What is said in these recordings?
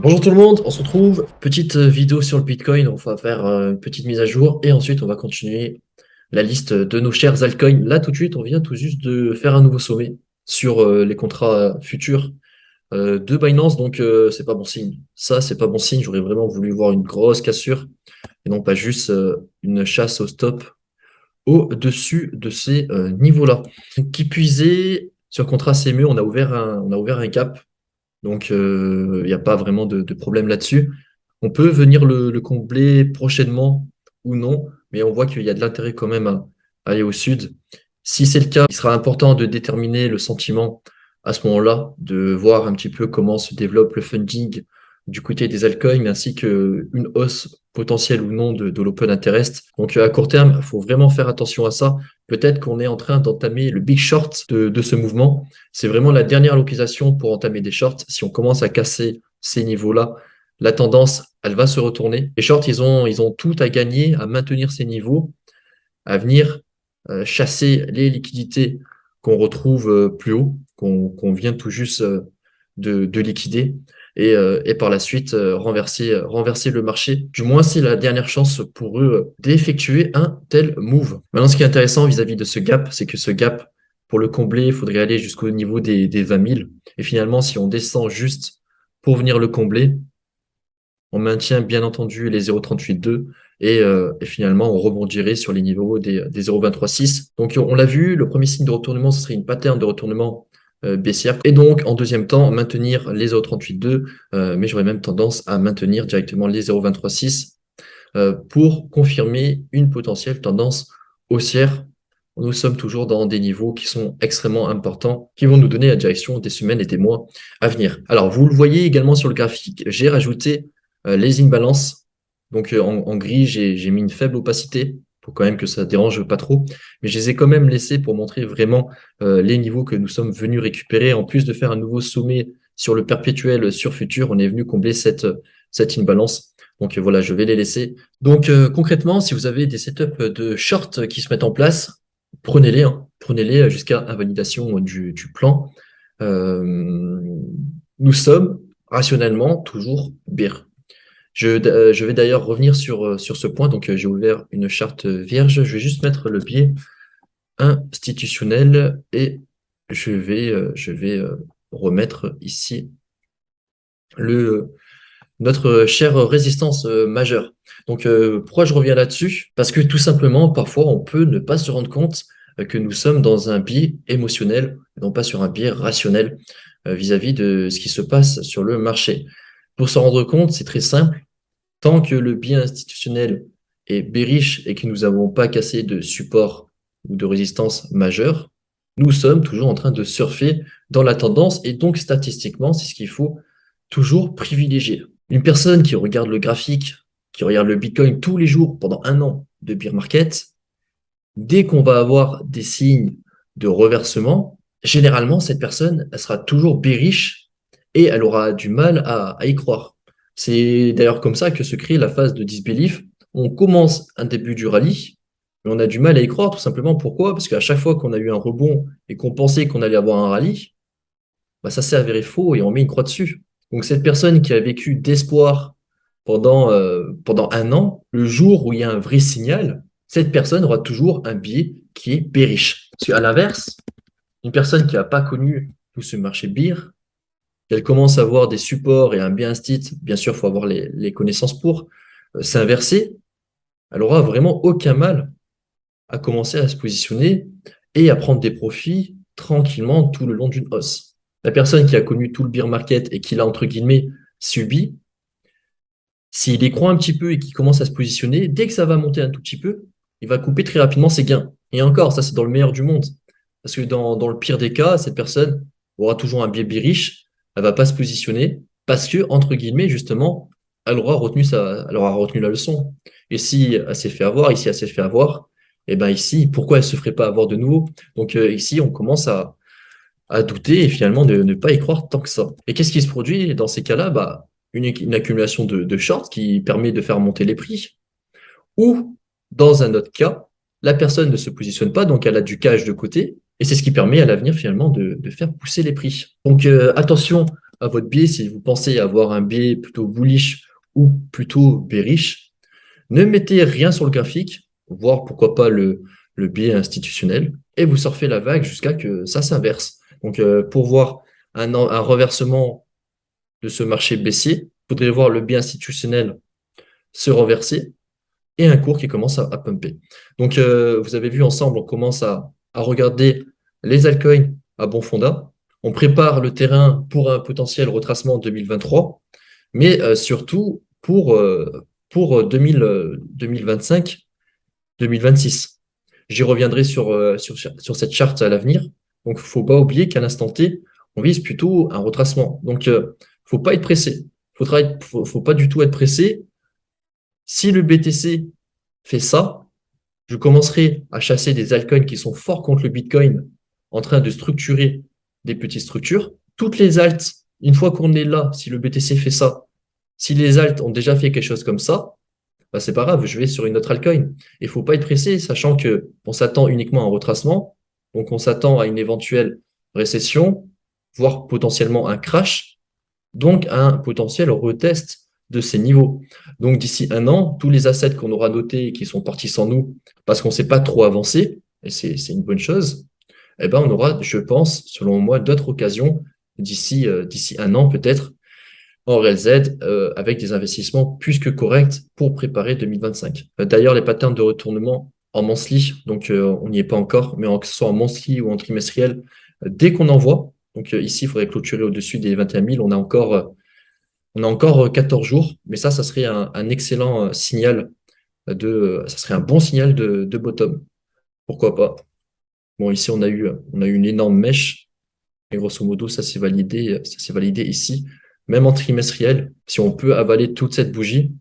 Bonjour tout le monde, on se retrouve, petite vidéo sur le Bitcoin, on va faire une petite mise à jour et ensuite on va continuer la liste de nos chers altcoins. Là tout de suite, on vient tout juste de faire un nouveau sommet sur les contrats futurs de Binance, donc c'est pas bon signe. Ça, c'est pas bon signe, j'aurais vraiment voulu voir une grosse cassure et non pas juste une chasse au stop au-dessus de ces niveaux-là. Qui puisait, sur contrat CME, on a ouvert un gap. Donc, il n'y a pas vraiment de problème là-dessus. On peut venir le combler prochainement ou non, mais on voit qu'il y a de l'intérêt quand même à aller au sud. Si c'est le cas, il sera important de déterminer le sentiment à ce moment-là, de voir un petit peu comment se développe le funding du côté des altcoins, ainsi qu'une hausse potentielle ou non de l'open interest. Donc, à court terme, il faut vraiment faire attention à ça. Peut-être qu'on est en train d'entamer le big short de ce mouvement. C'est vraiment la dernière localisation pour entamer des shorts. Si on commence à casser ces niveaux-là, la tendance, elle va se retourner. Les shorts, ils ont tout à gagner à maintenir ces niveaux, à venir chasser les liquidités qu'on retrouve plus haut, qu'on vient tout juste de liquider, et par la suite renverser le marché. Du moins, c'est la dernière chance pour eux d'effectuer un tel move. Maintenant, ce qui est intéressant vis-à-vis de ce gap, c'est que ce gap, pour le combler, il faudrait aller jusqu'au niveau des 20 000. Et finalement, si on descend juste pour venir le combler, on maintient bien entendu les 0,38,2 et finalement on rebondirait sur les niveaux des 0,23,6. Donc on l'a vu, le premier signe de retournement, ce serait une pattern de retournement baissière. Et donc en deuxième temps, maintenir les 0,38,2, mais j'aurais même tendance à maintenir directement les 0,23,6 pour confirmer une potentielle tendance haussière. Nous sommes toujours dans des niveaux qui sont extrêmement importants, qui vont nous donner la direction des semaines et des mois à venir. Alors, vous le voyez également sur le graphique, j'ai rajouté les imbalances. Donc, en gris, j'ai mis une faible opacité pour quand même que ça ne dérange pas trop. Mais je les ai quand même laissés pour montrer vraiment les niveaux que nous sommes venus récupérer. En plus de faire un nouveau sommet sur le perpétuel sur futur, on est venu combler cette imbalance. Donc voilà, je vais les laisser. Donc concrètement, si vous avez des setups de short qui se mettent en place, prenez-les, hein. Prenez-les jusqu'à invalidation du plan. Euh, Nous sommes rationnellement toujours bear. Je vais d'ailleurs revenir sur ce point. Donc j'ai ouvert une charte vierge. Je vais juste mettre le biais institutionnel et je vais remettre ici notre chère résistance majeure. Donc, pourquoi je reviens là-dessus? Parce que tout simplement, parfois, on peut ne pas se rendre compte que nous sommes dans un biais émotionnel, non pas sur un biais rationnel vis-à-vis de ce qui se passe sur le marché. Pour s'en rendre compte, c'est très simple. Tant que le biais institutionnel est bearish et que nous n'avons pas cassé de support ou de résistance majeure, nous sommes toujours en train de surfer dans la tendance et donc statistiquement, c'est ce qu'il faut toujours privilégier. Une personne qui regarde le graphique, qui regarde le Bitcoin tous les jours pendant un an de bear market, dès qu'on va avoir des signes de reversement, généralement, cette personne, elle sera toujours bearish et elle aura du mal à y croire. C'est d'ailleurs comme ça que se crée la phase de disbelief. On commence un début du rallye, mais on a du mal à y croire, tout simplement. Pourquoi? Parce qu'à chaque fois qu'on a eu un rebond et qu'on pensait qu'on allait avoir un rallye, bah, ça s'est avéré faux et on met une croix dessus. Donc cette personne qui a vécu d'espoir pendant un an, le jour où il y a un vrai signal, cette personne aura toujours un biais qui est bearish. Parce qu'à l'inverse, une personne qui n'a pas connu tout ce marché bear, elle commence à avoir des supports et un biais instit, bien sûr, il faut avoir les connaissances pour s'inverser, elle aura vraiment aucun mal à commencer à se positionner et à prendre des profits tranquillement tout le long d'une hausse. La personne qui a connu tout le bear market et qui l'a, entre guillemets, subi, s'il y croit un petit peu et qu'il commence à se positionner, dès que ça va monter un tout petit peu, il va couper très rapidement ses gains. Et encore, ça c'est dans le meilleur du monde. Parce que dans le pire des cas, cette personne aura toujours un biais bearish, elle va pas se positionner, parce que, entre guillemets, justement, elle aura retenu la leçon. Et si elle s'est fait avoir, ici elle s'est fait avoir, et ben ici, pourquoi elle se ferait pas avoir de nouveau? Donc ici, on commence à douter et finalement de ne pas y croire tant que ça. Et qu'est-ce qui se produit dans ces cas-là? Bah, une accumulation de shorts qui permet de faire monter les prix. Ou, dans un autre cas, la personne ne se positionne pas, donc elle a du cash de côté, et c'est ce qui permet à l'avenir finalement de faire pousser les prix. Donc attention à votre biais, si vous pensez avoir un biais plutôt bullish ou plutôt bearish, ne mettez rien sur le graphique, voire pourquoi pas le biais institutionnel, et vous surfez la vague jusqu'à que ça s'inverse. Donc, pour voir un reversement de ce marché baissier, il faudrait voir le biais institutionnel se renverser et un cours qui commence à pumper. Donc, vous avez vu ensemble, on commence à regarder les altcoins à bon fondat. On prépare le terrain pour un potentiel retracement en 2023, mais surtout pour 2025, 2026. J'y reviendrai sur cette charte à l'avenir. Donc, il ne faut pas oublier qu'à l'instant T, on vise plutôt un retracement. Donc, il ne faut pas être pressé. Il ne faut pas du tout être pressé. Si le BTC fait ça, je commencerai à chasser des altcoins qui sont forts contre le Bitcoin, en train de structurer des petites structures. Toutes les alts, une fois qu'on est là, si le BTC fait ça, si les alts ont déjà fait quelque chose comme ça, bah c'est pas grave, je vais sur une autre altcoin. Il faut pas être pressé, sachant que on s'attend uniquement à un retracement, donc on s'attend à une éventuelle récession, voire potentiellement un crash, donc un potentiel retest de ces niveaux. Donc d'ici un an, tous les assets qu'on aura notés et qui sont partis sans nous, parce qu'on ne s'est pas trop avancé, et c'est une bonne chose, eh ben on aura, je pense, selon moi, d'autres occasions d'ici un an peut-être en RLZ avec des investissements plus que corrects pour préparer 2025. D'ailleurs, les patterns de retournement en monthly, donc on n'y est pas encore, mais que ce soit en monthly ou en trimestriel, dès qu'on en voit, donc ici, il faudrait clôturer au-dessus des 21 000, on a encore 14 jours, mais ça serait un excellent signal ça serait un bon signal de bottom. Pourquoi pas? Bon, ici, on a eu une énorme mèche, et grosso modo, ça s'est validé ici. Même en trimestriel, si on peut avaler toute cette bougie,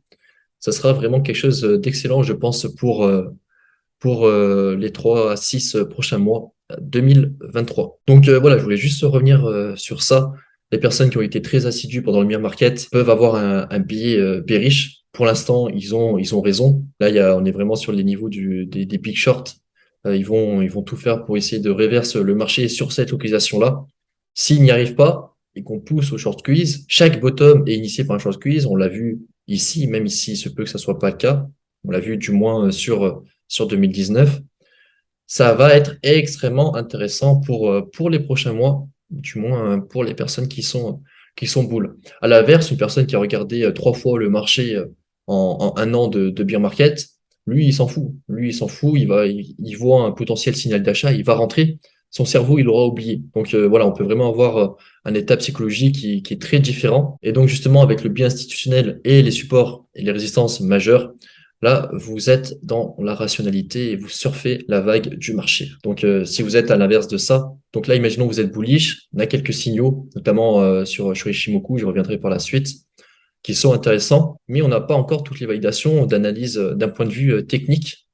ça sera vraiment quelque chose d'excellent, je pense, pour les 3 à 6 prochains mois 2023. Donc voilà, je voulais juste revenir sur ça. Les personnes qui ont été très assidues pendant le bear market peuvent avoir un biais bearish. Pour l'instant, ils ont raison. Là, on est vraiment sur les niveaux des big shorts. Ils vont tout faire pour essayer de reverse le marché sur cette localisation-là. S'ils n'y arrivent pas et qu'on pousse au short squeeze, chaque bottom est initié par un short squeeze. On l'a vu ici, même ici, il se peut que ça soit pas le cas. On l'a vu du moins sur 2019. Ça va être extrêmement intéressant pour les prochains mois, du moins pour les personnes qui sont bulles. À l'inverse, une personne qui a regardé 3 fois le marché en un an de bear market, lui, il s'en fout. Lui, il s'en fout, il voit un potentiel signal d'achat, il va rentrer. Son cerveau, il l'aura oublié. Donc voilà, on peut vraiment avoir un état psychologique qui est très différent. Et donc justement, avec le biais institutionnel et les supports et les résistances majeures, là, vous êtes dans la rationalité et vous surfez la vague du marché. Donc, si vous êtes à l'inverse de ça, donc là, imaginons que vous êtes bullish, on a quelques signaux, notamment sur Ishimoku, je reviendrai par la suite, qui sont intéressants, mais on n'a pas encore toutes les validations d'analyse d'un point de vue technique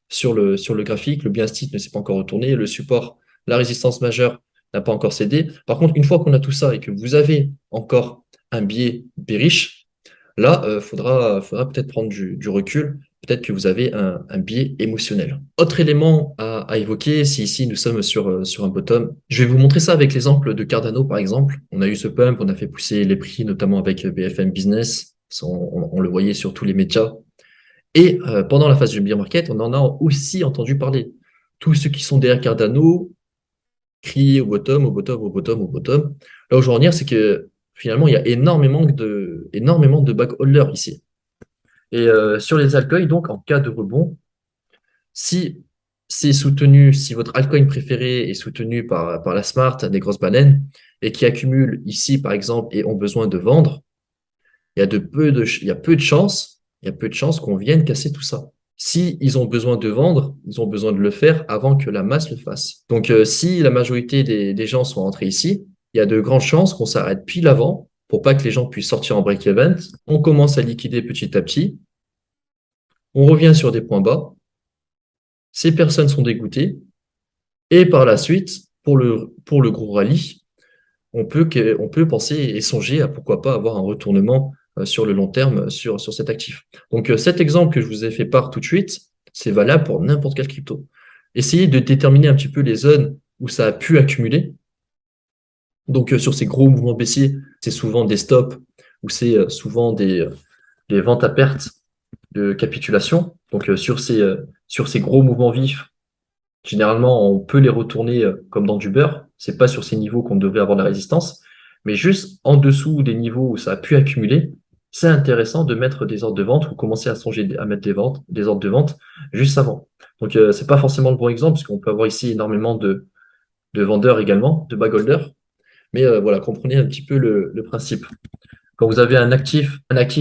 sur le graphique. Le biais instit ne s'est pas encore retourné, le support, la résistance majeure n'a pas encore cédé. Par contre, une fois qu'on a tout ça et que vous avez encore un biais bearish, là, faudra peut-être prendre du recul. Peut-être que vous avez un biais émotionnel. Autre élément à évoquer, si ici nous sommes sur un bottom, je vais vous montrer ça avec l'exemple de Cardano, par exemple. On a eu ce pump, on a fait pousser les prix, notamment avec BFM Business. On le voyait sur tous les médias. Et pendant la phase du bear market, on en a aussi entendu parler. Tous ceux qui sont derrière Cardano crient au bottom, au bottom, au bottom, au bottom. Là où je veux en venir, c'est que finalement, il y a énormément de backholders ici. Et sur les altcoins, donc, en cas de rebond, si c'est soutenu, si votre altcoin préféré est soutenu par la Smart, des grosses baleines, et qui accumulent ici, par exemple, et ont besoin de vendre, il y a peu de chances qu'on vienne casser tout ça. Si ils ont besoin de vendre, ils ont besoin de le faire avant que la masse le fasse. Donc, si la majorité des gens sont entrés ici, il y a de grandes chances qu'on s'arrête pile avant pour pas que les gens puissent sortir en break event. On commence à liquider petit à petit. On revient sur des points bas. Ces personnes sont dégoûtées. Et par la suite, pour le gros rallye, on peut penser et songer à pourquoi pas avoir un retournement sur le long terme sur cet actif. Donc, cet exemple que je vous ai fait part tout de suite, c'est valable pour n'importe quel crypto. Essayez de déterminer un petit peu les zones où ça a pu accumuler. Donc, sur ces gros mouvements baissiers, c'est souvent des stops ou c'est souvent des ventes à perte de capitulation. Donc, sur ces gros mouvements vifs, généralement, on peut les retourner comme dans du beurre. C'est pas sur ces niveaux qu'on devrait avoir de la résistance, mais juste en dessous des niveaux où ça a pu accumuler, c'est intéressant de mettre des ordres de vente ou commencer à songer à mettre des ordres de vente juste avant. Donc, c'est pas forcément le bon exemple, parce qu'on peut avoir ici énormément de vendeurs également, de bag holders. Mais voilà, comprenez un petit peu le principe. Quand vous avez un actif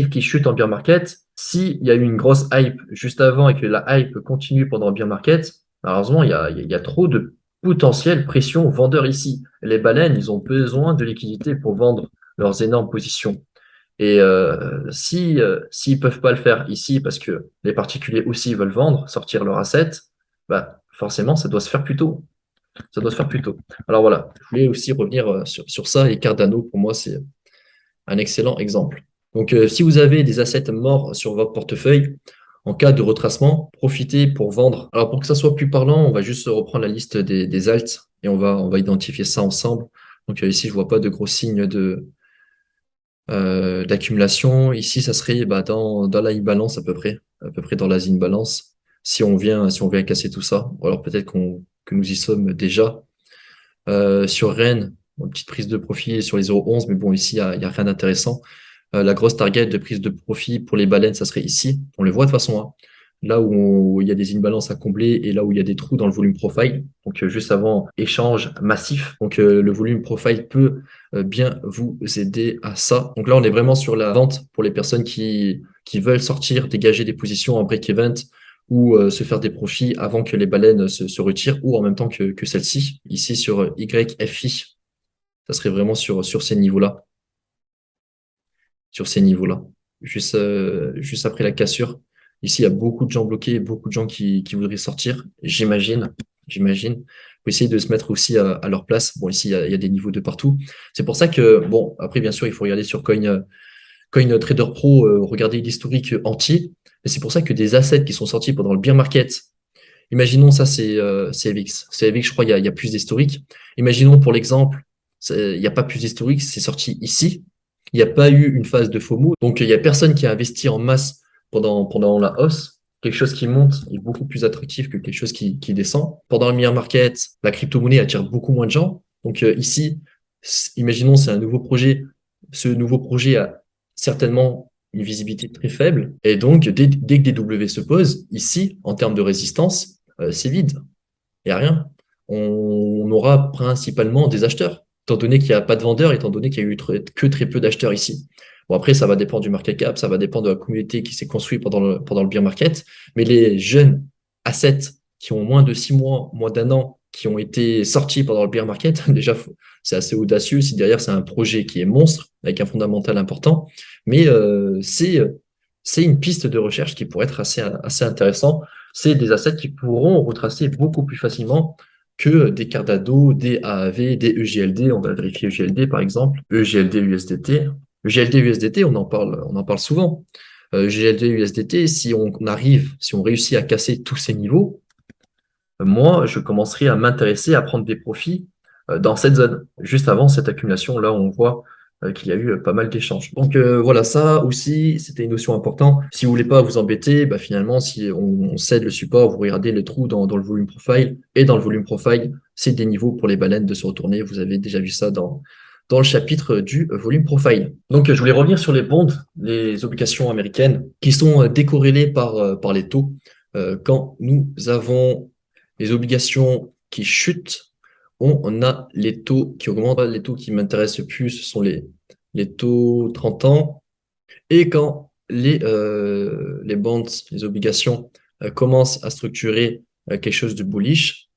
qui chute en bear market, s'il y a eu une grosse hype juste avant et que la hype continue pendant le bear market, malheureusement, il y a trop de potentielle pression aux vendeurs ici. Les baleines, ils ont besoin de liquidité pour vendre leurs énormes positions. Et s'ils peuvent pas le faire ici parce que les particuliers aussi veulent vendre, sortir leur asset, bah forcément, ça doit se faire plus tôt. Ça doit se faire plus tôt. Alors voilà, je voulais aussi revenir sur ça. Et Cardano, pour moi, c'est un excellent exemple. Donc, si vous avez des assets morts sur votre portefeuille, en cas de retracement, profitez pour vendre. Alors, pour que ça soit plus parlant, on va juste reprendre la liste des alts et on va identifier ça ensemble. Donc, ici, je vois pas de gros signes d'accumulation. Ici, ça serait bah, dans la imbalance à peu près dans la imbalance. Si on vient casser tout ça, ou alors peut-être que nous y sommes déjà. Sur Rennes, une petite prise de profit sur les 0,11, mais bon, ici, il y a rien d'intéressant. La grosse target de prise de profit pour les baleines, ça serait ici. On le voit de toute façon, hein. Là où il y a des imbalances à combler et là où il y a des trous dans le volume profile. Donc, juste avant, échange massif. Donc, le volume profile peut bien vous aider à ça. Donc là, on est vraiment sur la vente pour les personnes qui veulent sortir, dégager des positions en break-event ou se faire des profits avant que les baleines se retirent ou en même temps que celle-ci. Ici, sur YFI, ça serait vraiment sur ces niveaux-là. Sur ces niveaux-là. Juste après la cassure. Ici, il y a beaucoup de gens bloqués, beaucoup de gens qui voudraient sortir, j'imagine. Faut essayer de se mettre aussi à leur place. Bon, ici, il y a des niveaux de partout. C'est pour ça que, bon, après, bien sûr, il faut regarder sur CoinTrader Pro, regarder l'historique entier. Et c'est pour ça que des assets qui sont sortis pendant le bear market, imaginons ça, c'est CFX. CFX, je crois, il y a plus d'historique. Imaginons pour l'exemple, il n'y a pas plus d'historique, c'est sorti ici. Il n'y a pas eu une phase de FOMO. Donc, il n'y a personne qui a investi en masse pendant la hausse. Quelque chose qui monte est beaucoup plus attractif que quelque chose qui descend. Pendant le bear market, la crypto-monnaie attire beaucoup moins de gens. Donc, ici, imaginons c'est un nouveau projet. Ce nouveau projet a certainement une visibilité très faible. Et donc, dès que des W se posent, ici, en termes de résistance, c'est vide. Il n'y a rien. On aura principalement des acheteurs, étant donné qu'il n'y a pas de vendeurs, étant donné qu'il y a eu que très peu d'acheteurs ici. Bon, après, ça va dépendre du market cap, ça va dépendre de la communauté qui s'est construite pendant le bear market, mais les jeunes assets qui ont moins de 6 mois, moins d'un an, qui ont été sortis pendant le bear market, déjà, c'est assez audacieux si derrière c'est un projet qui est monstre, avec un fondamental important, mais c'est une piste de recherche qui pourrait être assez intéressant. C'est des assets qui pourront retracer beaucoup plus facilement que des Cardano, des AAV, des EGLD. On va vérifier EGLD par exemple, EGLD USDT. EGLD USDT, on en parle souvent. EGLD USDT, si on réussit à casser tous ces niveaux, moi, je commencerai à m'intéresser à prendre des profits dans cette zone. Juste avant cette accumulation, là, on voit qu'il y a eu pas mal d'échanges. Donc voilà, ça aussi, c'était une notion importante. Si vous voulez pas vous embêter, bah, finalement, si on cède le support, vous regardez le trou dans le volume profile. Et dans le volume profile, c'est des niveaux pour les baleines de se retourner. Vous avez déjà vu ça dans le chapitre du volume profile. Donc je voulais revenir sur les bonds, les obligations américaines, qui sont décorrélées par les taux. Quand nous avons les obligations qui chutent, on a les taux qui augmentent. Les taux qui m'intéressent le plus, ce sont les taux 30 ans. Et quand les bonds, les obligations, commencent à structurer quelque chose de bullish,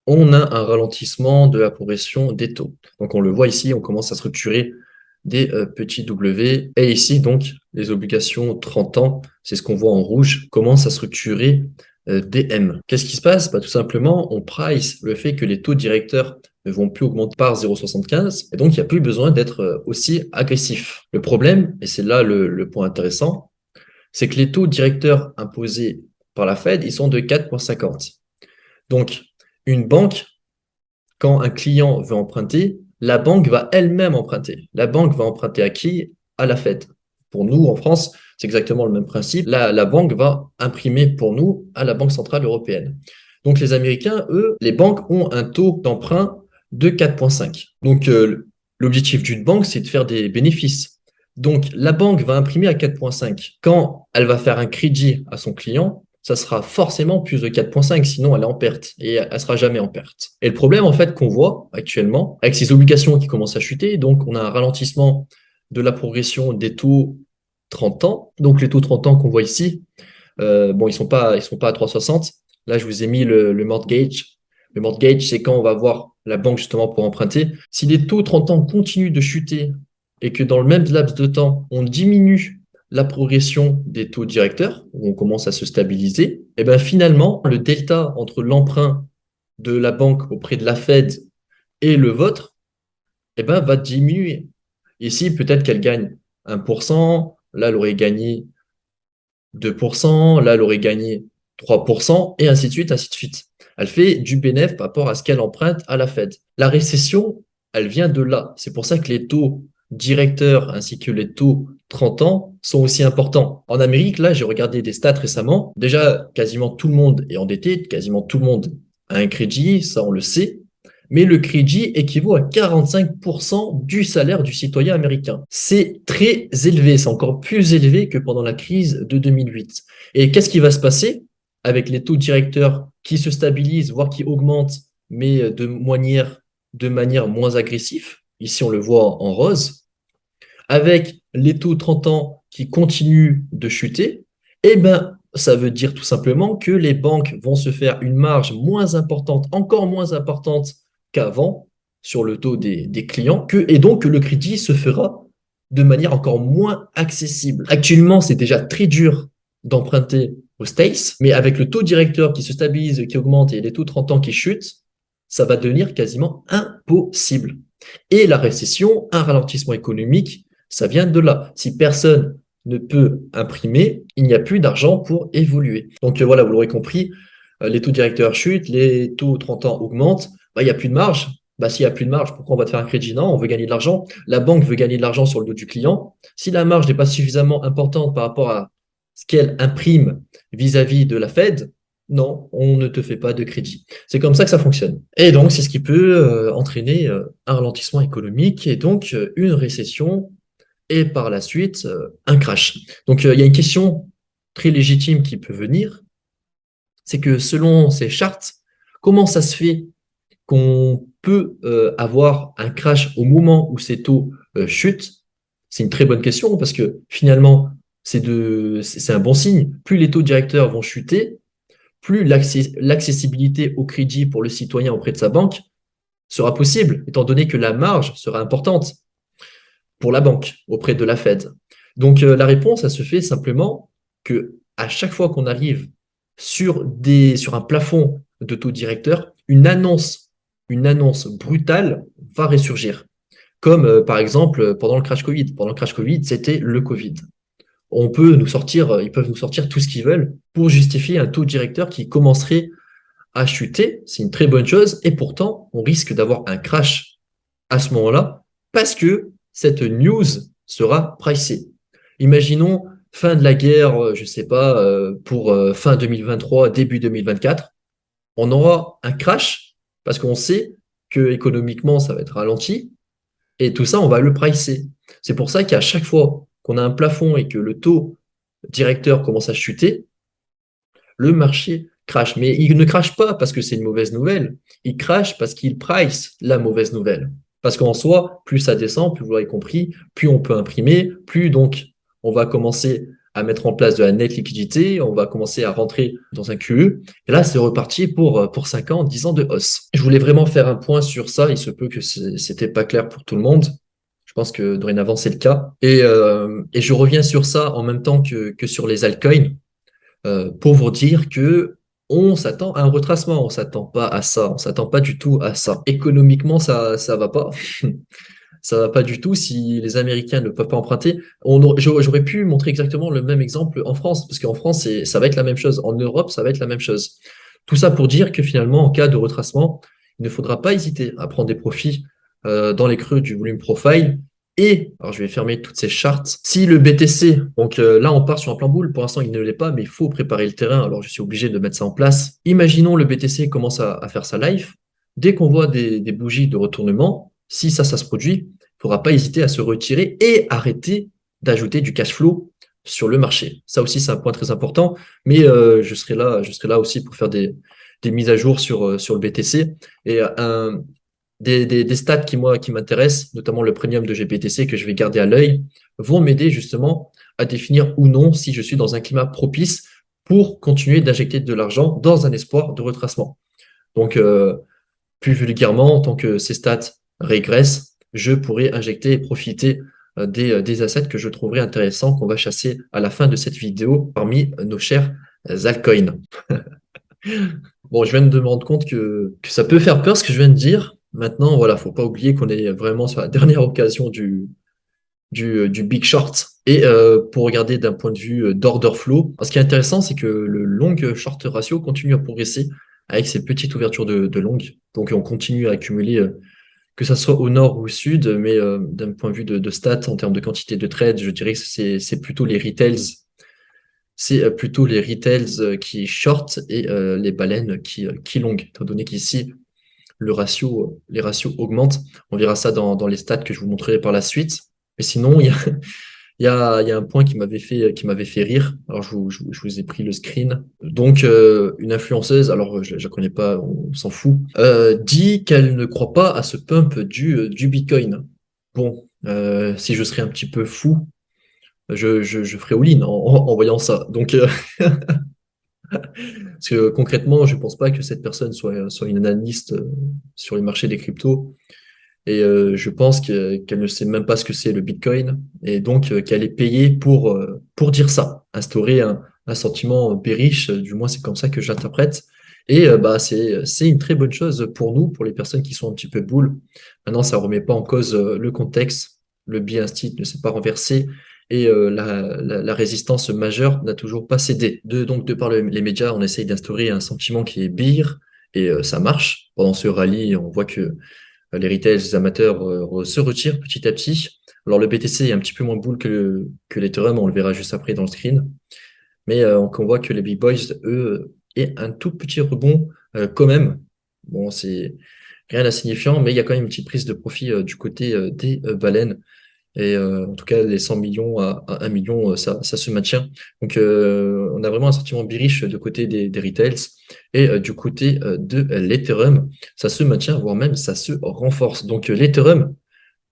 on a un ralentissement de la progression des taux. Donc on le voit ici, on commence à structurer des petits W. Et ici, donc, les obligations 30 ans, c'est ce qu'on voit en rouge, commencent à structurer des M. Qu'est-ce qui se passe? Bah, tout simplement, on price le fait que les taux directeurs ne vont plus augmenter par 0,75 et donc il n'y a plus besoin d'être aussi agressif. Le problème, et c'est là le point intéressant, c'est que les taux directeurs imposés par la Fed, ils sont de 4,50. Donc, une banque, quand un client veut emprunter, la banque va elle-même emprunter. La banque va emprunter à qui? À la Fed. Pour nous, en France, c'est exactement le même principe. La banque va imprimer pour nous à la Banque centrale européenne. Donc les Américains, eux, les banques ont un taux d'emprunt de 4,5. Donc l'objectif d'une banque, c'est de faire des bénéfices. Donc la banque va imprimer à 4,5. Quand elle va faire un crédit à son client, ça sera forcément plus de 4,5, sinon elle est en perte et elle ne sera jamais en perte. Et le problème en fait qu'on voit actuellement, avec ces obligations qui commencent à chuter, donc on a un ralentissement de la progression des taux 30 ans. Donc les taux 30 ans qu'on voit ici, bon, ils sont pas à 3,60. Là, je vous ai mis le mortgage. Le mortgage, c'est quand on va voir la banque justement pour emprunter. Si les taux 30 ans continuent de chuter et que dans le même laps de temps, on diminue la progression des taux directeurs, où on commence à se stabiliser, et bien finalement, le delta entre l'emprunt de la banque auprès de la Fed et le vôtre, eh ben, va diminuer. Ici, peut-être qu'elle gagne 1%, là, elle aurait gagné 2%, là, elle aurait gagné 3%, et ainsi de suite, ainsi de suite. Elle fait du bénéfice par rapport à ce qu'elle emprunte à la Fed. La récession, elle vient de là. C'est pour ça que les taux directeurs ainsi que les taux 30 ans sont aussi importants. En Amérique, là, j'ai regardé des stats récemment. Déjà, quasiment tout le monde est endetté, quasiment tout le monde a un crédit, ça on le sait. Mais le crédit équivaut à 45% du salaire du citoyen américain. C'est très élevé, c'est encore plus élevé que pendant la crise de 2008. Et qu'est-ce qui va se passer avec les taux directeurs qui se stabilisent, voire qui augmentent, mais de manière moins agressive? Ici, on le voit en rose. Avec les taux 30 ans qui continuent de chuter, eh ben, ça veut dire tout simplement que les banques vont se faire une marge moins importante, encore moins importante qu'avant sur le taux des clients, et donc que le crédit se fera de manière encore moins accessible. Actuellement, c'est déjà très dur d'emprunter aux States, mais avec le taux directeur qui se stabilise, qui augmente et les taux 30 ans qui chutent, ça va devenir quasiment impossible. Et la récession, un ralentissement économique, ça vient de là. Si personne ne peut imprimer, il n'y a plus d'argent pour évoluer. Donc voilà, vous l'aurez compris, les taux directeurs chutent, les taux 30 ans augmentent, bah, il n'y a plus de marge. Bah, s'il n'y a plus de marge, pourquoi on va te faire un crédit? Non, on veut gagner de l'argent. La banque veut gagner de l'argent sur le dos du client. Si la marge n'est pas suffisamment importante par rapport à ce qu'elle imprime vis-à-vis de la Fed, non, on ne te fait pas de crédit. C'est comme ça que ça fonctionne. Et donc, c'est ce qui peut entraîner un ralentissement économique et donc une récession et par la suite un crash. Donc, il y a une question très légitime qui peut venir, c'est que selon ces chartes, comment ça se fait qu'on peut avoir un crash au moment où ces taux chutent? C'est une très bonne question parce que finalement, c'est un bon signe. Plus les taux directeurs vont chuter, plus l'accessibilité au crédit pour le citoyen auprès de sa banque sera possible, étant donné que la marge sera importante pour la banque auprès de la Fed. Donc la réponse, elle se fait simplement que à chaque fois qu'on arrive sur un plafond de taux directeur, une annonce brutale va ressurgir. Comme par exemple pendant le crash Covid. Pendant le crash Covid, c'était le Covid. Ils peuvent nous sortir tout ce qu'ils veulent pour justifier un taux directeur qui commencerait à chuter. C'est une très bonne chose. Et pourtant, on risque d'avoir un crash à ce moment-là parce que cette news sera pricée. Imaginons fin de la guerre, je ne sais pas, pour fin 2023, début 2024, on aura un crash parce qu'on sait que économiquement ça va être ralenti et tout ça on va le pricer. C'est pour ça qu'à chaque fois qu'on a un plafond et que le taux directeur commence à chuter, le marché crache. Mais il ne crache pas parce que c'est une mauvaise nouvelle, il crache parce qu'il price la mauvaise nouvelle. Parce qu'en soi, plus ça descend, plus vous l'aurez compris, plus on peut imprimer, plus donc on va commencer à mettre en place de la nette liquidité, on va commencer à rentrer dans un QE. Et là, c'est reparti pour 5 ans, 10 ans de hausse. Je voulais vraiment faire un point sur ça. Il se peut que c'était pas clair pour tout le monde. Je pense que dorénavant, c'est le cas. Et je reviens sur ça en même temps que sur les altcoins pour vous dire que on s'attend à un retracement, on s'attend pas à ça, on s'attend pas du tout à ça. Économiquement, ça va pas. Ça va pas du tout si les Américains ne peuvent pas emprunter. J'aurais pu montrer exactement le même exemple en France, parce qu'en France, ça va être la même chose. En Europe, ça va être la même chose. Tout ça pour dire que finalement, en cas de retracement, il ne faudra pas hésiter à prendre des profits dans les creux du volume profile. Et, alors je vais fermer toutes ces charts. Si le BTC, donc là on part sur un plan boule, pour l'instant il ne l'est pas, mais il faut préparer le terrain, alors je suis obligé de mettre ça en place. Imaginons le BTC commence à faire sa life. Dès qu'on voit des bougies de retournement, si ça se produit, il ne faudra pas hésiter à se retirer et arrêter d'ajouter du cash flow sur le marché. Ça aussi, c'est un point très important, mais je serai là aussi pour faire des mises à jour sur le BTC. Et des stats qui m'intéressent, notamment le premium de GBTC que je vais garder à l'œil, vont m'aider justement à définir ou non si je suis dans un climat propice pour continuer d'injecter de l'argent dans un espoir de retracement. Donc, plus vulgairement, tant que ces stats régressent, je pourrais injecter et profiter des assets que je trouverais intéressants qu'on va chasser à la fin de cette vidéo parmi nos chers altcoins. Bon, je viens de me rendre compte que ça peut faire peur ce que je viens de dire. Maintenant, voilà, faut pas oublier qu'on est vraiment sur la dernière occasion du Big Short. Et pour regarder d'un point de vue d'order flow, ce qui est intéressant, c'est que le long short ratio continue à progresser avec ces petites ouvertures de long. Donc on continue à accumuler, que ça soit au nord ou au sud, mais d'un point de vue de stats, en termes de quantité de trades, je dirais que c'est plutôt les retails. C'est plutôt les retails qui short et les baleines qui long, étant donné qu'ici, les ratios augmentent. On verra ça dans les stats que je vous montrerai par la suite. Mais sinon, il y a un point qui m'avait fait rire. Alors, je vous ai pris le screen. Donc, une influenceuse, alors je la connais pas, on s'en fout, dit qu'elle ne croit pas à ce pump du Bitcoin. Bon, si je serais un petit peu fou, je ferais all-in en voyant ça. Donc, parce que concrètement, je pense pas que cette personne soit une analyste sur les marchés des cryptos. Et je pense qu'elle ne sait même pas ce que c'est le Bitcoin. Et donc, qu'elle est payée pour dire ça, instaurer un sentiment bearish. Du moins, c'est comme ça que j'interprète. Et bah, c'est une très bonne chose pour nous, pour les personnes qui sont un petit peu boules. Maintenant, ça remet pas en cause le contexte. Le biais instit ne s'est pas renversé. Et la résistance majeure n'a toujours pas cédé. Donc, de par les médias, on essaye d'instaurer un sentiment qui est bear. Et ça marche. Pendant ce rallye, on voit que les retails, les amateurs se retirent petit à petit. Alors le BTC est un petit peu moins boule que l'Ethereum, on le verra juste après dans le screen. Mais on voit que les big boys, eux, et un tout petit rebond quand même. Bon, c'est rien d'insignifiant, mais il y a quand même une petite prise de profit du côté des baleines. Et en tout cas, les 100 millions à 1 million, ça se maintient. Donc, on a vraiment un sentiment bearish de côté des retails. Et du côté de l'Ethereum, ça se maintient, voire même ça se renforce. Donc, l'Ethereum,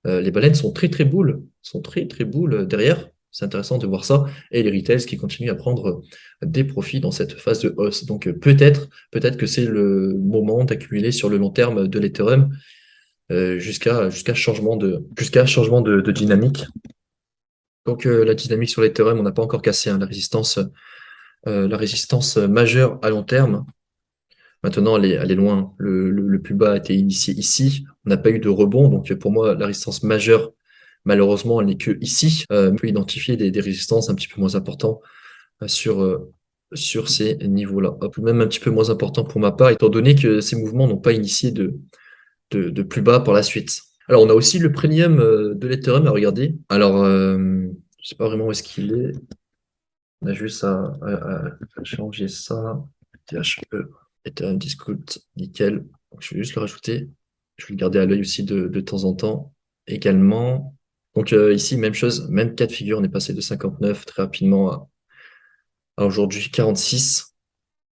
les baleines sont très, très boules, sont très, très boules derrière. C'est intéressant de voir ça. Et les retails qui continuent à prendre des profits dans cette phase de hausse. Donc, peut-être que c'est le moment d'accumuler sur le long terme de l'Ethereum jusqu'à changement de dynamique. Donc la dynamique sur l'Ethereum, on n'a pas encore cassé hein, la résistance majeure à long terme. Maintenant, elle est loin. Le plus bas a été initié ici. On n'a pas eu de rebond. Donc pour moi, la résistance majeure, malheureusement, elle n'est que ici. On peut identifier des résistances un petit peu moins importantes sur ces niveaux-là. Même un petit peu moins important pour ma part, étant donné que ces mouvements n'ont pas initié de plus bas par la suite. Alors, on a aussi le premium de l'Ethereum à regarder. Alors, je sais pas vraiment où est-ce qu'il est. On a juste à changer ça. THE, Ethereum Discount, nickel. Donc, je vais juste le rajouter. Je vais le garder à l'œil aussi de temps en temps également. Donc, ici, même chose, même cas de figure. On est passé de 59 très rapidement à aujourd'hui 46.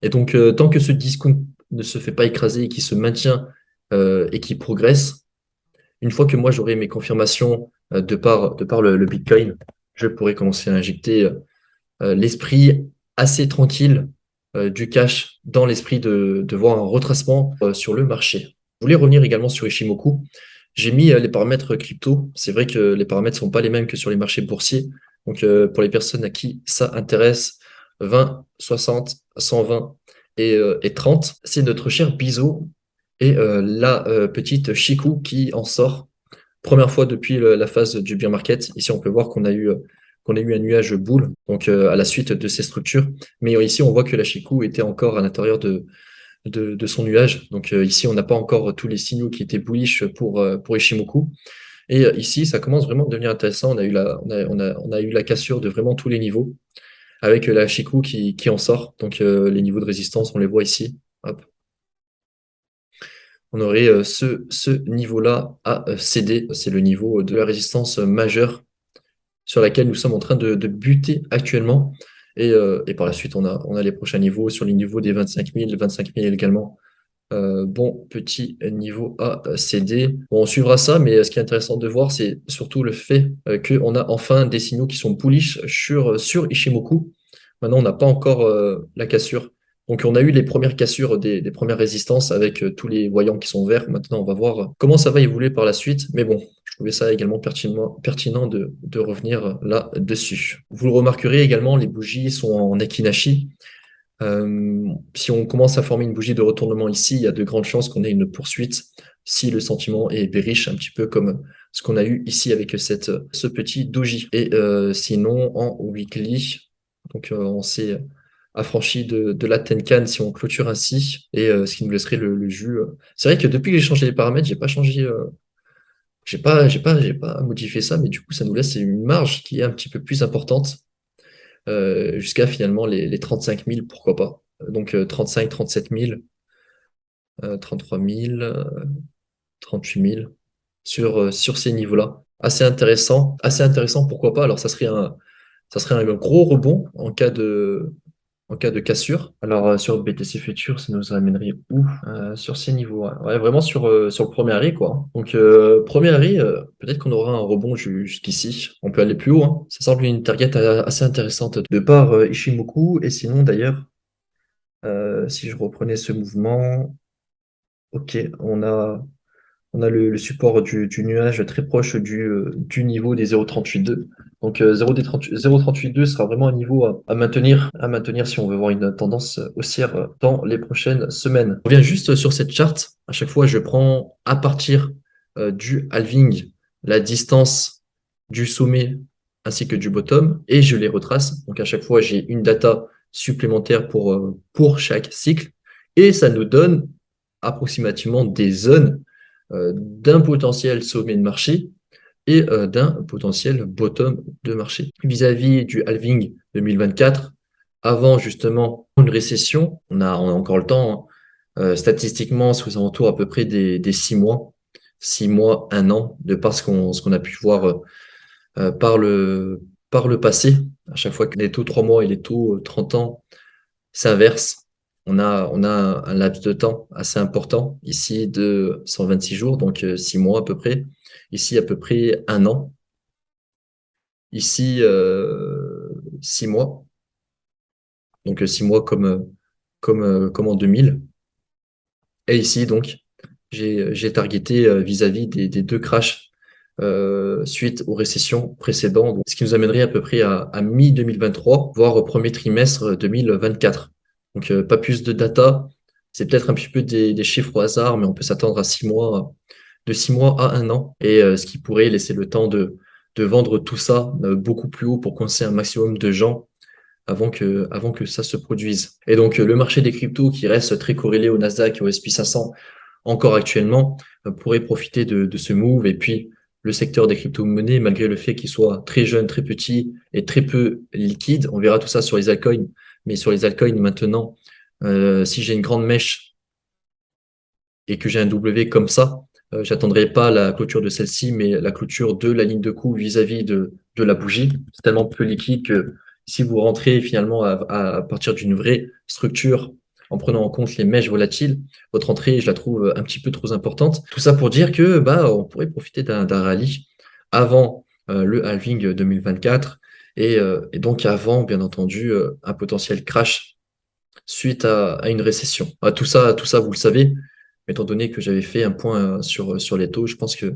Et donc, tant que ce discount ne se fait pas écraser et qu'il se maintient et qu'il progresse, une fois que moi j'aurai mes confirmations de par le Bitcoin, je pourrai commencer à injecter l'esprit assez tranquille du cash dans l'esprit de voir un retracement sur le marché. Je voulais revenir également sur Ishimoku. J'ai mis les paramètres crypto. C'est vrai que les paramètres ne sont pas les mêmes que sur les marchés boursiers. Donc pour les personnes à qui ça intéresse, 20, 60, 120 et 30, c'est notre cher Bizo et la petite Chikou qui en sort. Première fois depuis la phase du bear market. Ici, on peut voir qu'on a eu un nuage boule donc à la suite de ces structures. Mais ici, on voit que la Chikou était encore à l'intérieur de son nuage. Donc ici, on n'a pas encore tous les signaux qui étaient bullish pour Ishimoku. Et ici, ça commence vraiment à devenir intéressant. On a eu la cassure de vraiment tous les niveaux, avec la Chikou qui en sort. Donc les niveaux de résistance, on les voit ici. Hop. On aurait ce niveau-là à céder. C'est le niveau de la résistance majeure sur laquelle nous sommes en train de buter actuellement. Et par la suite, on a les prochains niveaux sur les niveaux des 25 000 également. Bon, petit niveau à céder. Bon, on suivra ça, mais ce qui est intéressant de voir, c'est surtout le fait qu'on a enfin des signaux qui sont bullish sur Ishimoku. Maintenant, on n'a pas encore la cassure. Donc, on a eu les premières cassures des premières résistances avec tous les voyants qui sont verts. Maintenant, on va voir comment ça va évoluer par la suite. Mais bon, je trouvais ça également pertinent de revenir là-dessus. Vous le remarquerez également, les bougies sont en Akinashi. Si on commence à former une bougie de retournement ici, il y a de grandes chances qu'on ait une poursuite si le sentiment est bearish, un petit peu comme ce qu'on a eu ici avec ce petit doji. Et sinon, en weekly, donc on s'est affranchi de la Tenkan si on clôture ainsi, et ce qui nous laisserait le jus. C'est vrai que depuis que j'ai changé les paramètres, j'ai pas changé, j'ai pas modifié ça, mais du coup, ça nous laisse une marge qui est un petit peu plus importante jusqu'à finalement les 35 000, pourquoi pas. Donc 35, 37 000, 33 000, 38 000 sur ces niveaux-là. Assez intéressant, pourquoi pas. Alors ça serait un gros rebond en cas de cassure. Alors sur BTC Future, ça nous amènerait où sur ces niveaux? Ouais, vraiment sur le premier arrêt, quoi. Donc premier arrêt, peut-être qu'on aura un rebond jusqu'ici. On peut aller plus haut, hein. Ça semble une target assez intéressante de par Ishimoku. Et sinon, d'ailleurs, si je reprenais ce mouvement, ok, on a le support du nuage très proche du niveau des 0,38,2. Donc 0,38,2 sera vraiment un niveau à maintenir si on veut voir une tendance haussière dans les prochaines semaines. On revient juste sur cette charte. À chaque fois, je prends à partir du halving la distance du sommet ainsi que du bottom et je les retrace. Donc à chaque fois, j'ai une data supplémentaire pour chaque cycle et ça nous donne approximativement des zones d'un potentiel sommet de marché et d'un potentiel bottom de marché. Vis-à-vis du halving 2024, avant justement une récession, on a encore le temps, hein, statistiquement, c'est aux alentours à peu près des 6 mois, 1 an, de par ce qu'on a pu voir par le passé. À chaque fois que les taux 3 mois et les taux 30 ans s'inversent, on a un laps de temps assez important, ici de 126 jours, donc 6 mois à peu près. Ici, à peu près 1 an. Ici, 6 mois. Donc 6 mois comme en 2000. Et ici, donc, j'ai targeté vis-à-vis des deux crashs suite aux récessions précédentes, ce qui nous amènerait à peu près à mi-2023, voire au premier trimestre 2024. Donc, pas plus de data. C'est peut-être un petit peu des chiffres au hasard, mais on peut s'attendre à 6 mois, de 6 mois à 1 an, et ce qui pourrait laisser le temps de vendre tout ça beaucoup plus haut pour coincer un maximum de gens avant que ça se produise. Et donc, le marché des cryptos qui reste très corrélé au Nasdaq et au S&P 500 encore actuellement pourrait profiter de ce move. Et puis, le secteur des crypto-monnaies, malgré le fait qu'il soit très jeune, très petit et très peu liquide, on verra tout ça sur les altcoins. Mais sur les altcoins, maintenant, si j'ai une grande mèche et que j'ai un W comme ça, j'attendrai pas la clôture de celle-ci, mais la clôture de la ligne de coup vis-à-vis de la bougie. C'est tellement peu liquide que si vous rentrez finalement à partir d'une vraie structure en prenant en compte les mèches volatiles, votre entrée, je la trouve un petit peu trop importante. Tout ça pour dire que on pourrait profiter d'un rallye avant le halving 2024 et donc avant, bien entendu, un potentiel crash suite à une récession. Tout ça, vous le savez, étant donné que j'avais fait un point sur les taux, je pense que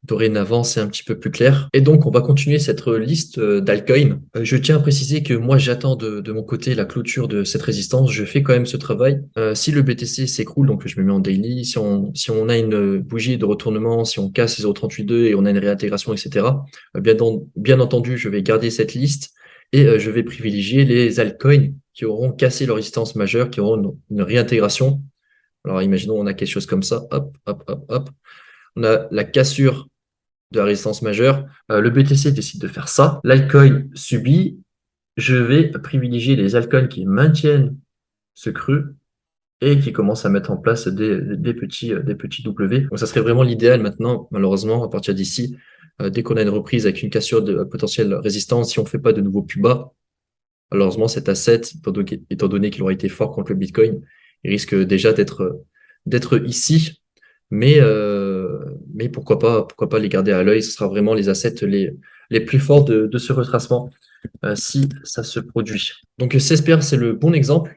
dorénavant, c'est un petit peu plus clair. Et donc, on va continuer cette liste d'altcoins. Je tiens à préciser que moi, j'attends de mon côté la clôture de cette résistance. Je fais quand même ce travail. Si le BTC s'écroule, donc je me mets en daily, si on a une bougie de retournement, si on casse les 0,38,2 et on a une réintégration, etc., bien entendu, je vais garder cette liste et je vais privilégier les altcoins qui auront cassé leur résistance majeure, qui auront une réintégration. Alors, imaginons, on a quelque chose comme ça. Hop, hop, hop, hop. On a la cassure de la résistance majeure. Le BTC décide de faire ça. L'altcoin subit. Je vais privilégier les altcoins qui maintiennent ce creux et qui commencent à mettre en place des petits W. Donc, ça serait vraiment l'idéal maintenant, malheureusement, à partir d'ici, dès qu'on a une reprise avec une cassure de potentielle résistance, si on ne fait pas de nouveaux plus bas, malheureusement, cet asset, étant donné qu'il aura été fort contre le Bitcoin, il risque déjà d'être ici. Mais pourquoi pas les garder à l'œil? Ce sera vraiment les assets les plus forts de ce retracement si ça se produit. Donc, CSPR, c'est le bon exemple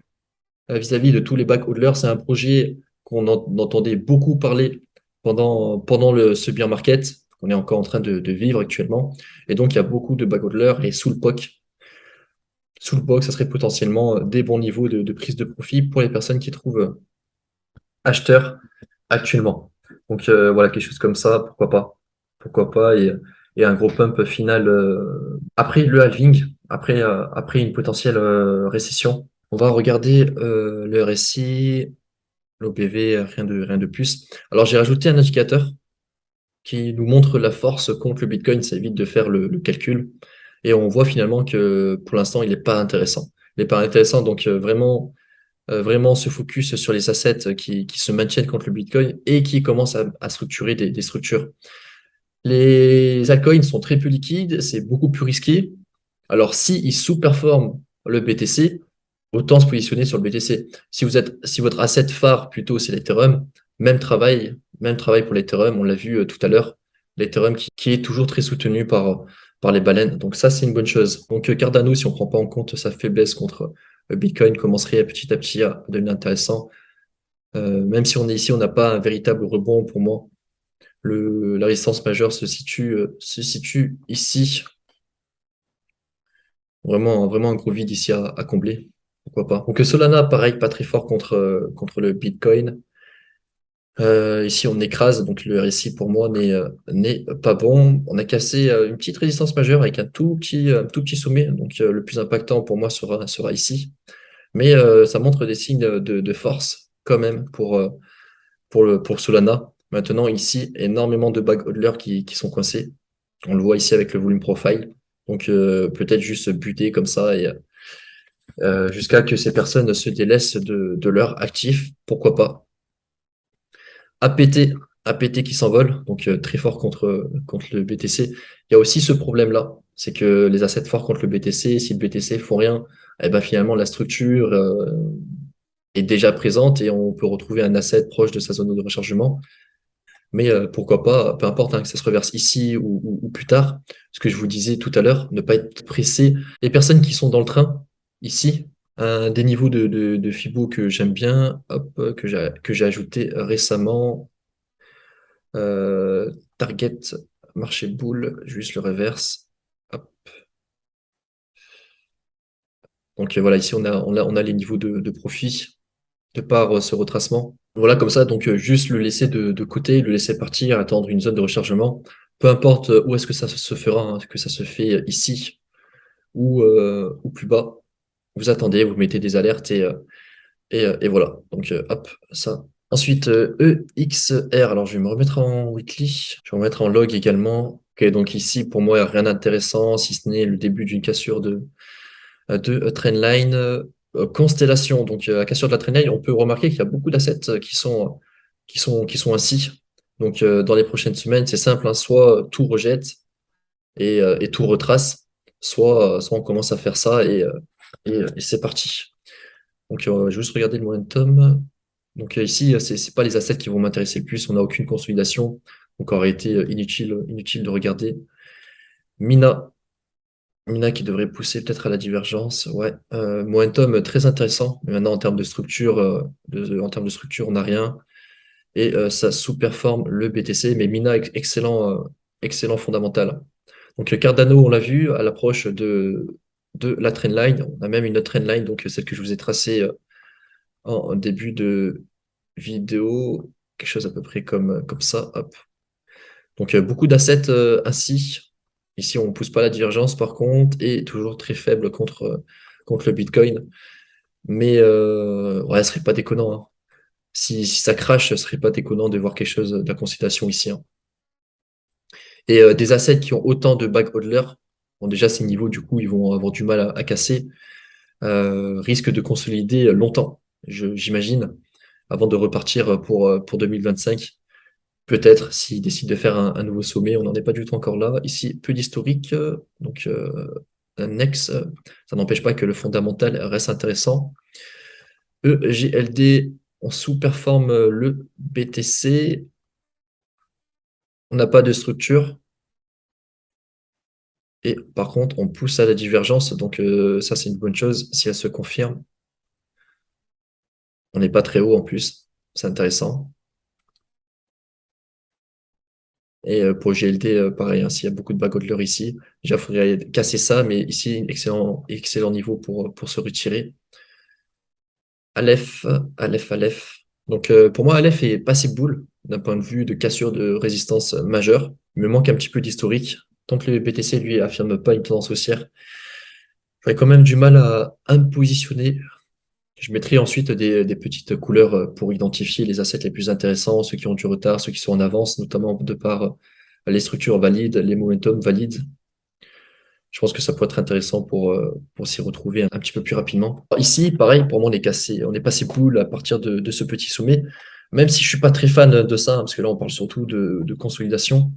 vis-à-vis de tous les back hodlers. C'est un projet qu'on entendait beaucoup parler pendant ce bear market qu'on est encore en train de vivre actuellement. Et donc, il y a beaucoup de back hodlers et sous le POC. Sous le POC, ça serait potentiellement des bons niveaux de prise de profit pour les personnes qui trouvent acheteurs actuellement. Donc voilà, quelque chose comme ça, pourquoi pas. Pourquoi pas. Et un gros pump final après le halving, après une potentielle récession. On va regarder le RSI, l'OPV, rien de plus. Alors j'ai rajouté un indicateur qui nous montre la force contre le Bitcoin, ça évite de faire le calcul. Et on voit finalement que pour l'instant, il n'est pas intéressant. Il n'est pas intéressant, donc vraiment se focus sur les assets qui se maintiennent contre le Bitcoin et qui commencent à structurer des structures. Les altcoins sont très peu liquides, c'est beaucoup plus risqué. Alors, s'ils sous-performent le BTC, autant se positionner sur le BTC. Si votre asset phare plutôt c'est l'Ethereum, même travail pour l'Ethereum, on l'a vu tout à l'heure, l'Ethereum qui est toujours très soutenu par les baleines. Donc ça, c'est une bonne chose. Donc Cardano, si on ne prend pas en compte sa faiblesse contre le Bitcoin, commencerait à petit à devenir intéressant. Même si on est ici, on n'a pas un véritable rebond pour moi. La résistance majeure se situe ici. Vraiment un gros vide ici à combler. Pourquoi pas. Donc Solana, pareil, pas très fort contre le Bitcoin. Ici, on écrase, donc le RSI pour moi n'est pas bon. On a cassé une petite résistance majeure avec un tout petit sommet. Donc le plus impactant pour moi sera ici. Mais ça montre des signes de force quand même pour Solana. Maintenant, ici, énormément de back hodlers qui sont coincés. On le voit ici avec le volume profile. Donc peut-être juste buter comme ça et jusqu'à que ces personnes se délaissent de leur actif. Pourquoi pas. APT, APT qui s'envole, donc très fort contre le BTC. Il y a aussi ce problème-là, c'est que les assets forts contre le BTC, si le BTC font rien, eh ben finalement la structure est déjà présente et on peut retrouver un asset proche de sa zone de rechargement. Mais pourquoi pas, peu importe hein, que ça se reverse ici ou plus tard, ce que je vous disais tout à l'heure, ne pas être pressé. Les personnes qui sont dans le train, ici, des niveaux de Fibo que j'aime bien, hop, que j'ai ajouté récemment. Target, marché boule, juste le reverse. Hop. Donc voilà, ici on a les niveaux de profit de par ce retracement. Voilà, comme ça, donc juste le laisser de côté, le laisser partir, attendre une zone de rechargement. Peu importe où est-ce que ça se fera, hein, que ça se fait ici ou plus bas. Vous attendez, vous mettez des alertes et voilà. Donc hop, ça. Ensuite, EXR. Alors je vais me remettre en weekly. Je vais me remettre en log également. Ok, donc ici, pour moi, il n'y a rien d'intéressant, si ce n'est le début d'une cassure de trendline. Constellation, donc la cassure de la trendline, on peut remarquer qu'il y a beaucoup d'assets qui sont ainsi. Donc dans les prochaines semaines, c'est simple, hein, soit tout rejette et tout retrace, soit on commence à faire ça et c'est parti. Donc je vais juste regarder le momentum. Donc ici, c'est pas les assets qui vont m'intéresser le plus, on n'a aucune consolidation, donc aurait été inutile de regarder. Mina, Mina qui devrait pousser peut-être à la divergence. Ouais. Momentum très intéressant. Mais maintenant, en termes de structure, on n'a rien. Et ça sous-performe le BTC. Mais Mina, excellent fondamental. Donc Cardano, on l'a vu à l'approche de la trendline. On a même une autre trendline, donc celle que je vous ai tracée en début de vidéo. Quelque chose à peu près comme ça. Hop. Donc beaucoup d'assets ainsi. Ici, on ne pousse pas la divergence par contre, et toujours très faible contre le Bitcoin. Mais ouais, ce serait pas déconnant, hein. Si ça crache, ce serait pas déconnant de voir quelque chose de la constellation ici, hein. Et des assets qui ont autant de back hodler, bon, déjà ces niveaux, du coup, ils vont avoir du mal à casser, risquent de consolider longtemps, j'imagine, avant de repartir pour 2025. Peut-être s'ils décident de faire un nouveau sommet, on n'en est pas du tout encore là. Ici, peu d'historique, donc un ex, ça n'empêche pas que le fondamental reste intéressant. EGLD, on sous-performe le BTC, on n'a pas de structure, et par contre, on pousse à la divergence, donc ça c'est une bonne chose. Si elle se confirme, on n'est pas très haut en plus, c'est intéressant. Et pour GLD, pareil, hein, s'il y a beaucoup de bag hodlers ici, déjà, il faudrait casser ça, mais ici, excellent, excellent niveau pour se retirer. Aleph, Aleph, Aleph. Donc pour moi, Aleph est pas assez boule d'un point de vue de cassure de résistance majeure. Il me manque un petit peu d'historique. Tant que le BTC, lui, affirme pas une tendance haussière, j'aurais quand même du mal à me positionner. Je mettrai ensuite des petites couleurs pour identifier les assets les plus intéressants, ceux qui ont du retard, ceux qui sont en avance, notamment de par les structures valides, les momentum valides. Je pense que ça pourrait être intéressant pour s'y retrouver un petit peu plus rapidement. Ici, pareil, pour moi, on est passé boule à partir de ce petit sommet, même si je suis pas très fan de ça, hein, parce que là, on parle surtout de consolidation,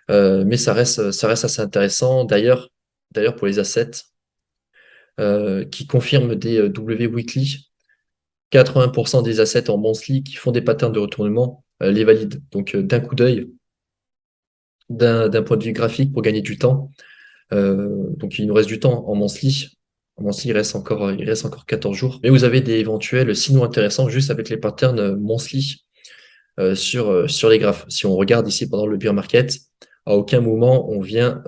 mais ça reste assez intéressant. D'ailleurs, pour les assets qui confirment des W weekly, 80% des assets en monthly qui font des patterns de retournement les valident. Donc, d'un coup d'œil, d'un point de vue graphique pour gagner du temps. Donc il nous reste du temps en monthly. En monthly, il reste encore 14 jours. Mais vous avez des éventuels signaux intéressants juste avec les patterns monthly sur les graphes. Si on regarde ici pendant le bear market, à aucun moment on vient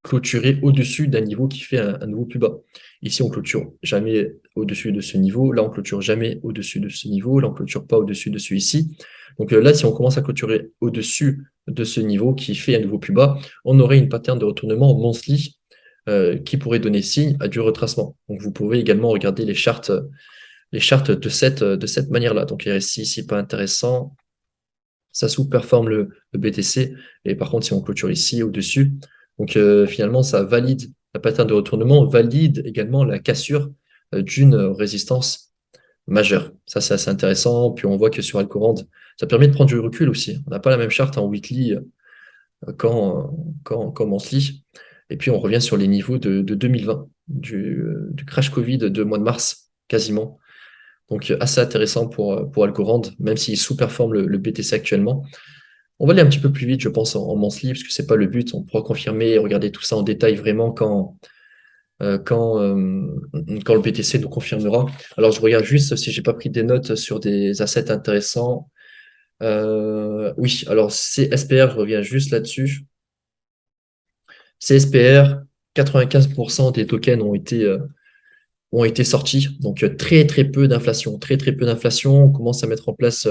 clôturer au-dessus d'un niveau qui fait un nouveau plus bas. Ici, on clôture jamais au-dessus de ce niveau. Là, on clôture jamais au-dessus de ce niveau. Là, on clôture pas au-dessus de celui-ci. Donc là, si on commence à clôturer au-dessus de ce niveau qui fait un nouveau plus bas, on aurait une pattern de retournement monthly qui pourrait donner signe à du retracement. Donc vous pouvez également regarder les chartes de cette manière-là. Donc RSI ici, pas intéressant. Ça sous-performe le BTC. Et par contre, si on clôture ici au-dessus, donc finalement, ça valide la pattern de retournement, valide également la cassure d'une résistance majeure. Ça, c'est assez intéressant. Puis on voit que sur Algorand, ça permet de prendre du recul aussi. On n'a pas la même charte en weekly qu'en monthly. Et puis on revient sur les niveaux de 2020, du crash Covid de mois de mars, quasiment. Donc assez intéressant pour Algorand, même s'il sous-performe le BTC actuellement. On va aller un petit peu plus vite, je pense, en monthly, parce que c'est pas le but. On pourra confirmer et regarder tout ça en détail vraiment euh, quand, euh, quand le BTC nous confirmera. Alors, je regarde juste si j'ai pas pris des notes sur des assets intéressants. Oui, alors CSPR, je reviens juste là-dessus. CSPR, 95% des tokens ont été sortis. Donc, très, très peu d'inflation. Très, très peu d'inflation. On commence à mettre en place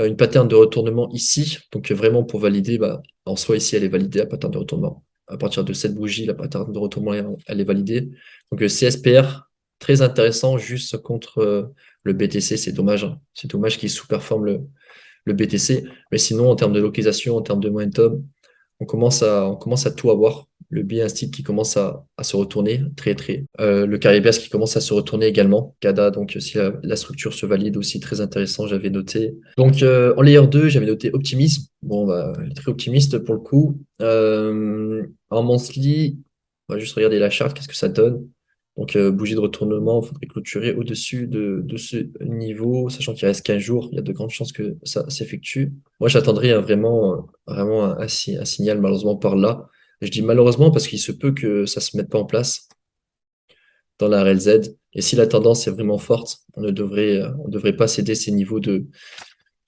une pattern de retournement ici. Donc vraiment pour valider, bah, en soi ici elle est validée la pattern de retournement. À partir de cette bougie, la pattern de retournement elle est validée. Donc CSPR, très intéressant, juste contre le BTC, c'est dommage, hein. C'est dommage qu'il sous-performe le BTC. Mais sinon, en termes de localisation, en termes de momentum, on commence à tout avoir. Le billet instinct qui commence à se retourner très très. Le Caribbean qui commence à se retourner également. CADA, donc si la structure se valide aussi, très intéressant, j'avais noté. Donc en layer 2, j'avais noté optimisme. Bon, bah, il est très optimiste pour le coup. En monthly, on va juste regarder la charte, qu'est-ce que ça donne. Donc bougie de retournement, il faudrait clôturer au-dessus de ce niveau, sachant qu'il reste 15 jours, il y a de grandes chances que ça s'effectue. Moi, j'attendrais vraiment un signal malheureusement par là. Je dis malheureusement parce qu'il se peut que ça se mette pas en place dans la RLZ. Et si la tendance est vraiment forte, on devrait pas céder ces niveaux de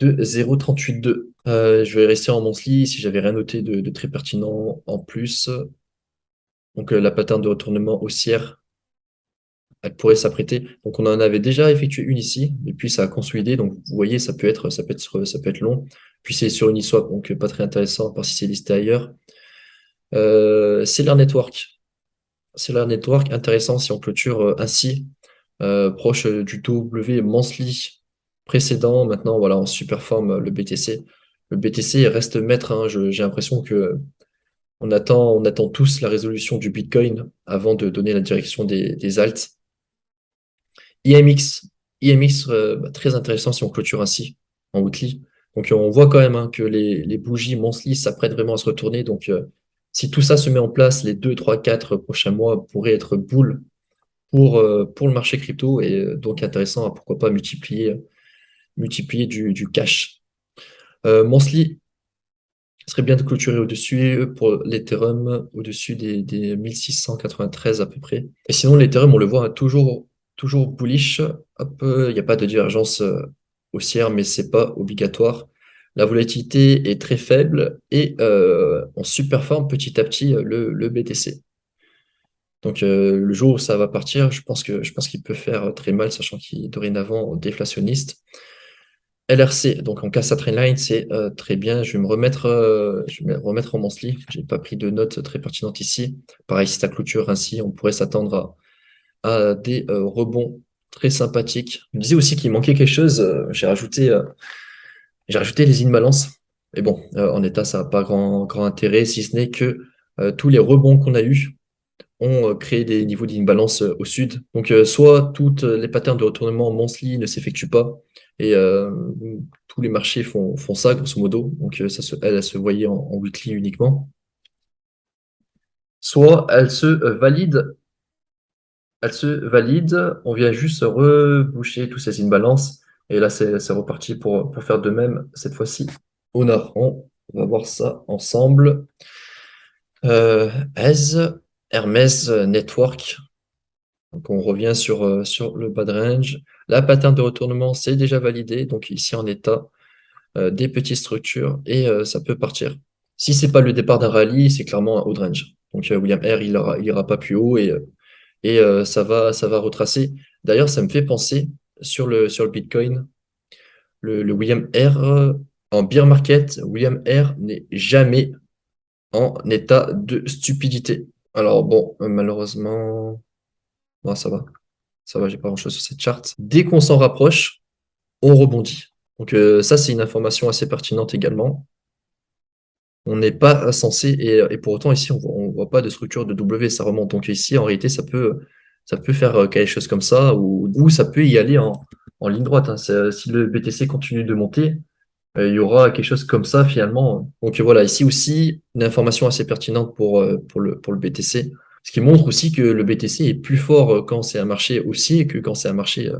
0,38,2. Je vais rester en monthly si j'avais rien noté de très pertinent en plus. Donc la pattern de retournement haussière, elle pourrait s'apprêter. Donc on en avait déjà effectué une ici, et puis ça a consolidé. Donc vous voyez, ça peut être long. Puis c'est sur Uniswap, donc pas très intéressant, à part si c'est listé ailleurs. Stellar Network. Stellar Network, intéressant si on clôture ainsi. proche du W monthly précédent. Maintenant, voilà, on superforme le BTC. Le BTC reste maître, hein. J'ai l'impression que on attend tous la résolution du Bitcoin avant de donner la direction des alts. IMX, IMX très intéressant si on clôture ainsi en weekly. Donc on voit quand même hein, que les bougies monthly s'apprêtent vraiment à se retourner. Donc si tout ça se met en place, les 2, 3, 4 prochains mois pourraient être bull pour le marché crypto et donc intéressant à pourquoi pas multiplier du cash. Monthly serait bien de clôturer au-dessus pour l'Ethereum, au-dessus des 1693 à peu près. Et sinon, l'Ethereum, on le voit hein, toujours bullish. Hop, il n'y a pas de divergence haussière, mais c'est pas obligatoire. La volatilité est très faible et on superforme petit à petit le BTC. Donc le jour où ça va partir, je pense qu'il peut faire très mal, sachant qu'il est dorénavant déflationniste. LRC, donc en cas ça trendline, c'est très bien. Je vais me remettre en monthly. J'ai pas pris de notes très pertinentes ici. Pareil, si ta clôture ainsi, on pourrait s'attendre à des rebonds très sympathiques. Je me disais aussi qu'il manquait quelque chose. J'ai rajouté les imbalances. Mais bon, en état, ça n'a pas grand intérêt, si ce n'est que tous les rebonds qu'on a eus ont créé des niveaux d'imbalance au sud. Donc, soit toutes les patterns de retournement monthly ne s'effectuent pas, et tous les marchés font ça, grosso modo. Donc, elle se voyait en weekly uniquement. Soit elle se valide, on vient juste reboucher tous ces imbalances, et là, c'est reparti pour faire de même, cette fois-ci au nord. On va voir ça ensemble. As Hermès Network. Donc on revient sur le bas de range. La pattern de retournement, c'est déjà validé. Donc ici en état des petites structures et ça peut partir. Si c'est pas le départ d'un rallye, c'est clairement un haut de range. Donc William R, il ira pas plus haut et ça va retracer. D'ailleurs, ça me fait penser sur le Bitcoin, le William R en bear market, William R n'est jamais en état de stupidité. Alors bon, malheureusement, bon, ça va. Ça va, j'ai pas grand-chose sur cette charte. Dès qu'on s'en rapproche, on rebondit. Donc ça, c'est une information assez pertinente également. On n'est pas censé, et pour autant ici, on voit pas de structure de W, ça remonte. Donc ici, en réalité, ça peut faire quelque chose comme ça, ou ça peut y aller en ligne droite, hein. Si le BTC continue de monter, il y aura quelque chose comme ça finalement. Donc voilà, ici aussi, une information assez pertinente pour le BTC. Ce qui montre aussi que le BTC est plus fort quand c'est un marché haussier que quand c'est un marché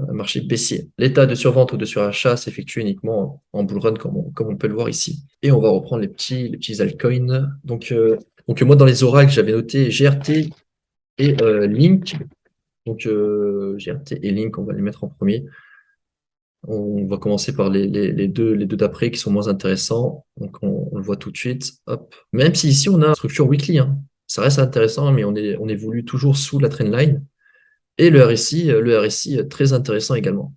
baissier. L'état de survente ou de surachat s'effectue uniquement en bull run, comme on peut le voir ici. Et on va reprendre les petits altcoins. Donc moi, dans les oracles, j'avais noté GRT et Link. Donc GRT et Link, on va les mettre en premier. On va commencer par les deux d'après qui sont moins intéressants. Donc, on le voit tout de suite. Hop. Même si ici, on a une structure weekly, hein. Ça reste intéressant, mais on évolue toujours sous la trendline. Et le RSI très intéressant également.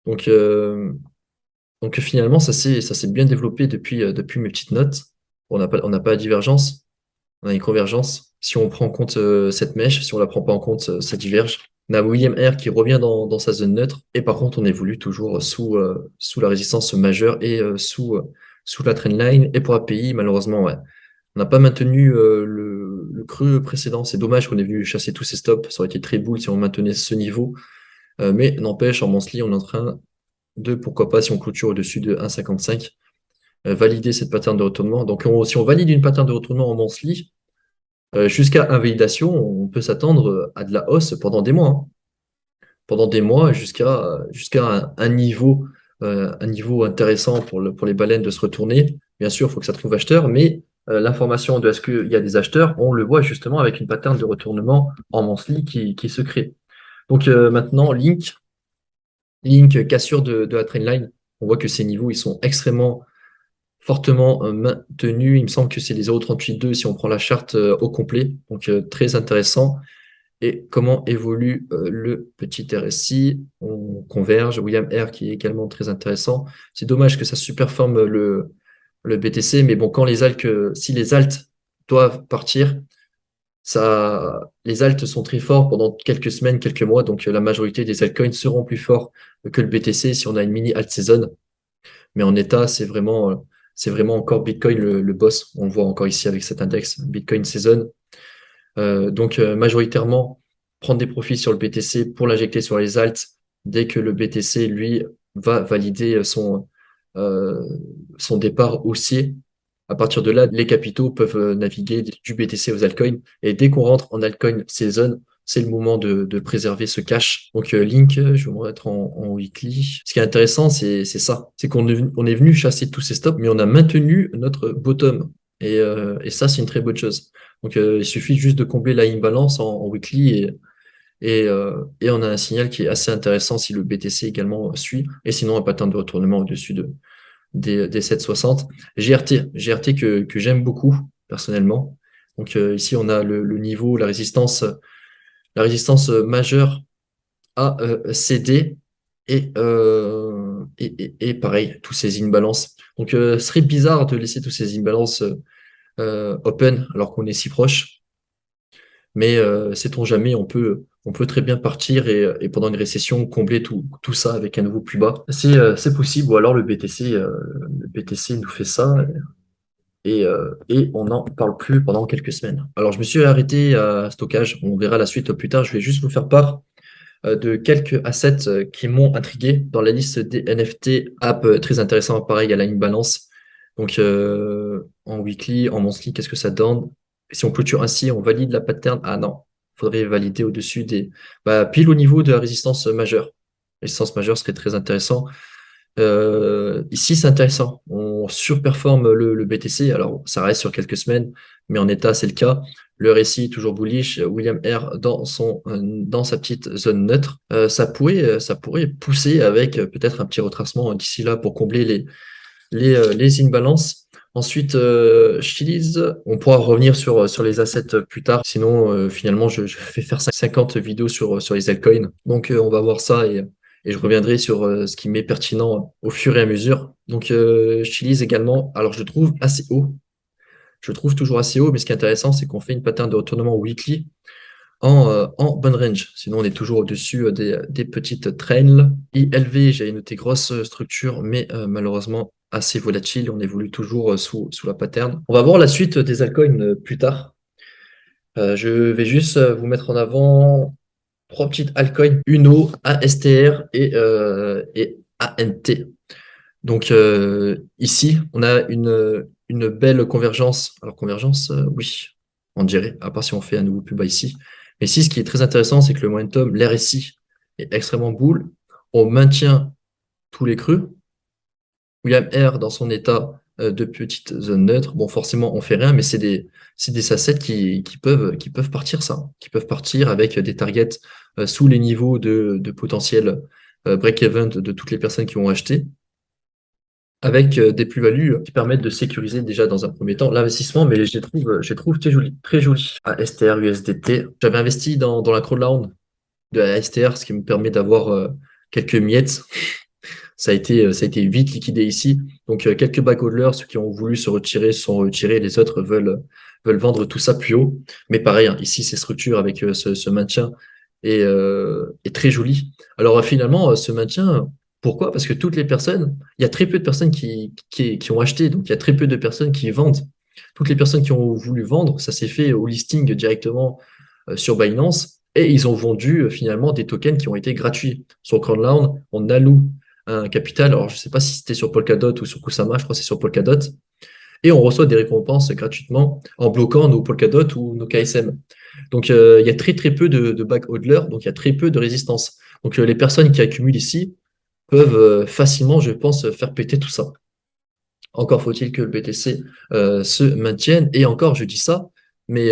Donc, finalement, ça s'est bien développé depuis mes petites notes. On n'a pas de divergence, on a une convergence. Si on prend en compte cette mèche, si on la prend pas en compte, ça diverge. On a William R qui revient dans sa zone neutre. Et par contre, on évolue toujours sous la résistance majeure et sous la trendline. Et pour API, malheureusement, ouais. On n'a pas maintenu le creux précédent. C'est dommage qu'on ait vu chasser tous ces stops. Ça aurait été très bull si on maintenait ce niveau. Mais n'empêche, en monthly, on est en train de, pourquoi pas, si on clôture au-dessus de 1,55, valider cette pattern de retournement. Donc, si on valide une pattern de retournement en monthly, jusqu'à invalidation, on peut s'attendre à de la hausse pendant des mois, hein. Pendant des mois, jusqu'à un niveau intéressant pour les baleines de se retourner. Bien sûr, il faut que ça trouve acheteur, mais l'information de est-ce qu'il y a des acheteurs, on le voit justement avec une pattern de retournement en monthly qui se crée. Donc maintenant, Link cassure de la trendline. On voit que ces niveaux, ils sont extrêmement fortement maintenus. Il me semble que c'est les 0,38,2 si on prend la charte au complet. Donc très intéressant. Et comment évolue le petit RSI? On converge. William R qui est également très intéressant. C'est dommage que ça superforme le BTC, mais bon, si les alts doivent partir, Les alts sont très forts pendant quelques semaines, quelques mois, donc la majorité des altcoins seront plus forts que le BTC si on a une mini alt season. Mais en état, c'est vraiment encore Bitcoin le boss. On le voit encore ici avec cet index Bitcoin season. Donc majoritairement, prendre des profits sur le BTC pour l'injecter sur les alts dès que le BTC, lui, va valider euh, son départ haussier. À partir de là, les capitaux peuvent naviguer du BTC aux altcoins. Et dès qu'on rentre en altcoin season, c'est le moment de préserver ce cash. Donc, Link, je vais me mettre en weekly. Ce qui est intéressant, c'est ça. C'est on est venu chasser tous ces stops, mais on a maintenu notre bottom. Et ça, c'est une très bonne chose. Donc, il suffit juste de combler la imbalance en weekly et on a un signal qui est assez intéressant si le BTC également suit. Et sinon, un pattern de retournement au-dessus des 7,60. GRT que j'aime beaucoup personnellement. Donc ici, on a le niveau, la résistance majeure à CD et pareil, tous ces imbalances. Donc ce serait bizarre de laisser tous ces imbalances open alors qu'on est si proche. Mais sait-on jamais, on peut très bien partir et pendant une récession combler tout ça avec un nouveau plus bas. C'est possible, ou alors le BTC nous fait ça et on n'en parle plus pendant quelques semaines. Alors je me suis arrêté à stockage, on verra la suite plus tard, je vais juste vous faire part de quelques assets qui m'ont intrigué dans la liste des NFT app très intéressant, pareil à la balance. Donc en weekly, en monthly, qu'est-ce que ça donne? Si on clôture ainsi, on valide la pattern. Ah non, faudrait valider au-dessus pile au niveau de la résistance majeure. La résistance majeure serait très intéressant. Ici, c'est intéressant. On surperforme le BTC. Alors, ça reste sur quelques semaines, mais en état, c'est le cas. Le récit toujours bullish. William R dans sa petite zone neutre. Ça pourrait pousser avec peut-être un petit retracement d'ici là pour combler les imbalances. Ensuite, Chili's, on pourra revenir sur les assets plus tard. Sinon, finalement, je vais faire 50 vidéos sur les altcoins. Donc, on va voir ça et je reviendrai sur ce qui m'est pertinent au fur et à mesure. Donc, Chili's également, alors je trouve assez haut. Je trouve toujours assez haut, mais ce qui est intéressant, c'est qu'on fait une pattern de retournement weekly en bonne range. Sinon, on est toujours au-dessus des petites trails. ILV, j'avais noté grosse structure, mais malheureusement assez volatile. On évolue toujours sous la pattern. On va voir la suite des altcoins plus tard. Je vais juste vous mettre en avant trois petites altcoins, Uno, ASTR et ANT. Donc ici, on a une belle convergence. Alors convergence, oui, on dirait, à part si on fait un nouveau plus bas ici. Mais ici, ce qui est très intéressant, c'est que le momentum, l'RSI est extrêmement bull. On maintient tous les creux. William R dans son état de petite zone neutre. Bon, forcément, on fait rien, mais c'est des assets qui peuvent partir ça, qui peuvent partir avec des targets sous les niveaux de potentiel break-even de toutes les personnes qui vont acheter avec des plus-values qui permettent de sécuriser déjà dans un premier temps l'investissement, mais je les trouve très jolis, très jolis. ASTR, USDT. J'avais investi dans la crowdloan de la ASTR, ce qui me permet d'avoir quelques miettes. Ça a été vite liquidé ici. Donc, quelques backhodlers, ceux qui ont voulu se retirer, se sont retirés. Les autres veulent vendre tout ça plus haut. Mais pareil, hein, ici, ces structures avec ce maintien est très joli. Alors, finalement, ce maintien, pourquoi? Parce que toutes les personnes, il y a très peu de personnes qui ont acheté. Donc, il y a très peu de personnes qui vendent. Toutes les personnes qui ont voulu vendre, ça s'est fait au listing directement sur Binance. Et ils ont vendu finalement des tokens qui ont été gratuits. Sur Crowdloan, on alloue un capital. Alors, je ne sais pas si c'était sur Polkadot ou sur Kusama, je crois que c'est sur Polkadot. Et on reçoit des récompenses gratuitement en bloquant nos Polkadot ou nos KSM. Donc, il y a très très peu de backhodlers, donc il y a très peu de résistance. Donc, les personnes qui accumulent ici peuvent facilement, je pense, faire péter tout ça. Encore faut-il que le BTC se maintienne. Et encore, je dis ça, mais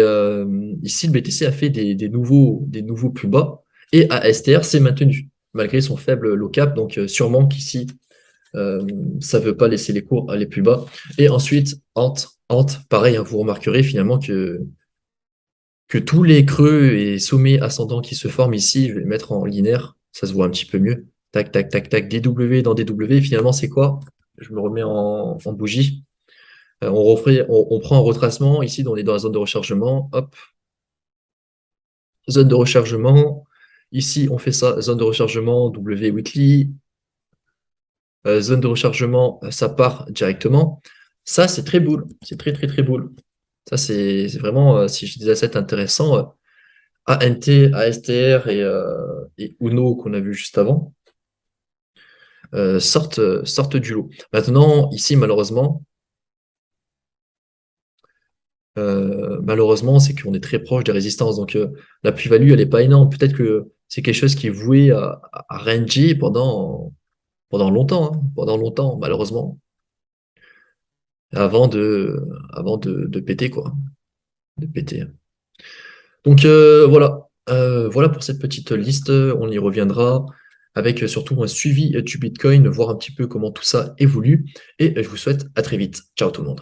ici, le BTC a fait des nouveaux plus bas et ASTR s'est maintenu malgré son faible low cap. Donc, sûrement qu'ici, ça ne veut pas laisser les cours aller plus bas. Et ensuite, Ant, pareil, hein, vous remarquerez finalement que tous les creux et sommets ascendants qui se forment ici, je vais les mettre en linéaire, ça se voit un petit peu mieux. Tac, tac, tac, tac, DW dans DW, finalement, c'est quoi? Je me remets en bougie. On prend un retracement ici, on est dans la zone de rechargement, hop, zone de rechargement. Ici, on fait ça, zone de rechargement W weekly, zone de rechargement, ça part directement. Ça, c'est très boule. C'est très, très, très boule. Ça, c'est vraiment, si j'ai des assets intéressants, ANT, ASTR et Uno qu'on a vu juste avant, sortent du lot. Maintenant, ici, malheureusement, c'est qu'on est très proche des résistances. Donc, la plus-value, elle n'est pas énorme. Peut-être que c'est quelque chose qui est voué à ranger pendant longtemps, hein, pendant longtemps, malheureusement, avant de péter, quoi. De péter. Donc, voilà pour cette petite liste. On y reviendra avec surtout un suivi du Bitcoin, voir un petit peu comment tout ça évolue. Et je vous souhaite à très vite. Ciao tout le monde.